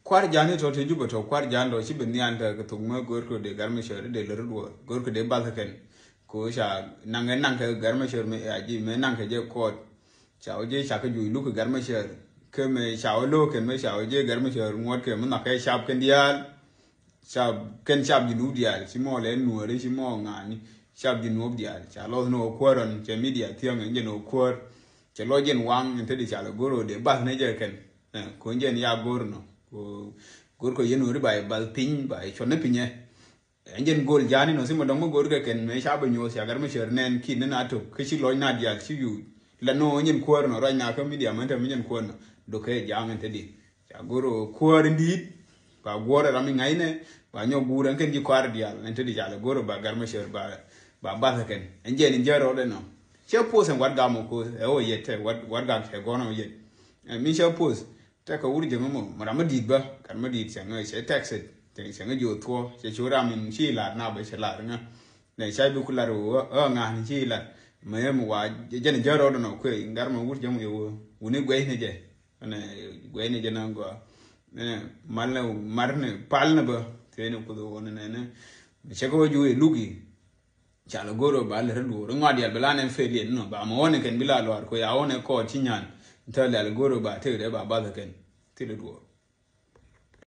kwar jani to te juba to kwar jan do chiben nyan ta to ma gor ko de garme shere de lor do gor ko de bal ken ko sha nang ka garme shere me aji me nang ka je ko cha o je sha ka ju lu ko garme shere ke me sha o lo ken me sha o je garme shere ngot ke me na ka sha ken dial sha ken sha ji nu dial si mo le nu re si mo ngani sha ji nu dial cha lo no ko ron che media tiang nge no ko che lo jen wang inte di cha lo goro de bal ne je ken ko njen ya gor no gor ko yenu ri bai bal pin bai chone pinye enjen gol jani no simo dong gor ke ken me sha ba nyo sia gar me sher nen kin na to ke chi loy na dia chi yu la no nyen ko no ra nya ka media man ta nyen ko no do ke jang ente di cha goro ko ndi ba gora ra mi ngai ne ba nyo buran ken di kwar dia ente di ja goro ba gar me sher ba ken enjen njero de no che pose wat ga mo ko e o yete wat ga ke gono yet mi che pose ta ka wuri jama mo mara ma dit ba kan ma dit sanga se taxi te sanga jo to se chura min chi la na ba se la nga ne sai bu kula ro nga ni chi la me mo wa je ne jaro do no ko ngar ma wuri jama yo woni gwe ne je ne gwe ne je na go ne marne palna ba te ne ko do ne ne se ko ju lugi chala goro ba le ru nga dia bela ne fe li no ba mo ne ken bila lo ko ya one ko tinyan tell al goro ba te de ba ken te do